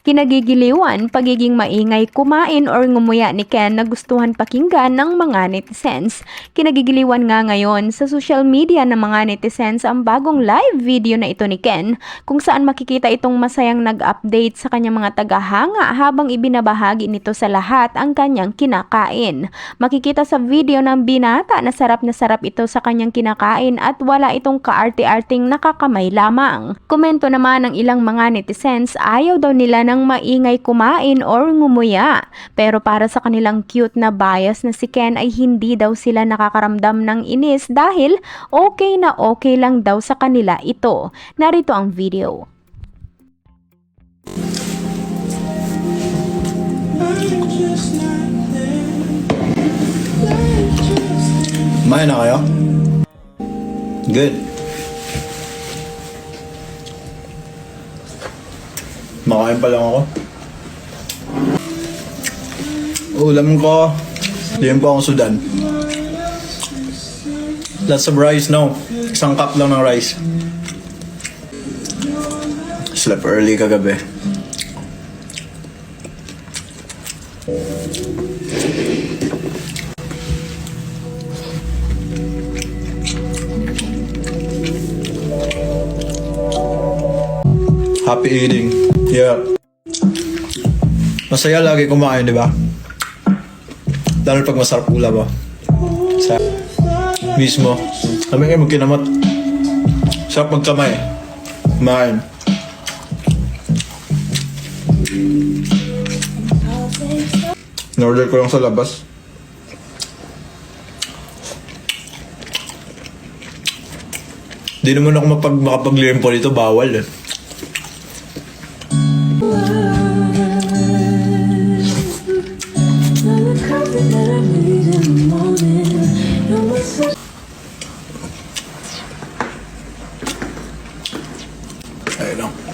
Kinagigiliwan pagiging maingay kumain or ngumuya ni Ken na gustuhan pakinggan ng mga netizens. Kinagigiliwan nga ngayon sa social media ng mga netizens ang bagong live video na ito ni Ken kung saan makikita itong masayang nag-update sa kanyang mga tagahanga habang ibinabahagi nito sa lahat ang kanyang kinakain. Makikita sa video ng binata na sarap ito sa kanyang kinakain at wala itong kaarte-arting nakakamay lamang. Komento naman ng ilang mga netizens, ayaw daw nila ng maingay kumain or ngumuya. Pero para sa kanilang cute na bias na si Ken ay hindi daw sila nakakaramdam ng inis dahil okay na okay lang daw sa kanila ito. Narito ang video. Kumain na kayo? Good. Makain pa lang ako. Ulam ko, liyan po akong sudan. Lots of rice, no? Isang cup lang ng rice. Slept early kagabi. Happy eating. Yeah. Masaya lagi kumain, di ba? Lalo pag masarap ulam ba? Sa mismo. Kami ngayon magkinamot. Sarap magkamay. Kumain. In-order ko lang sa labas. Di naman ako makapag-limpo dito, bawal eh. Ayun lang.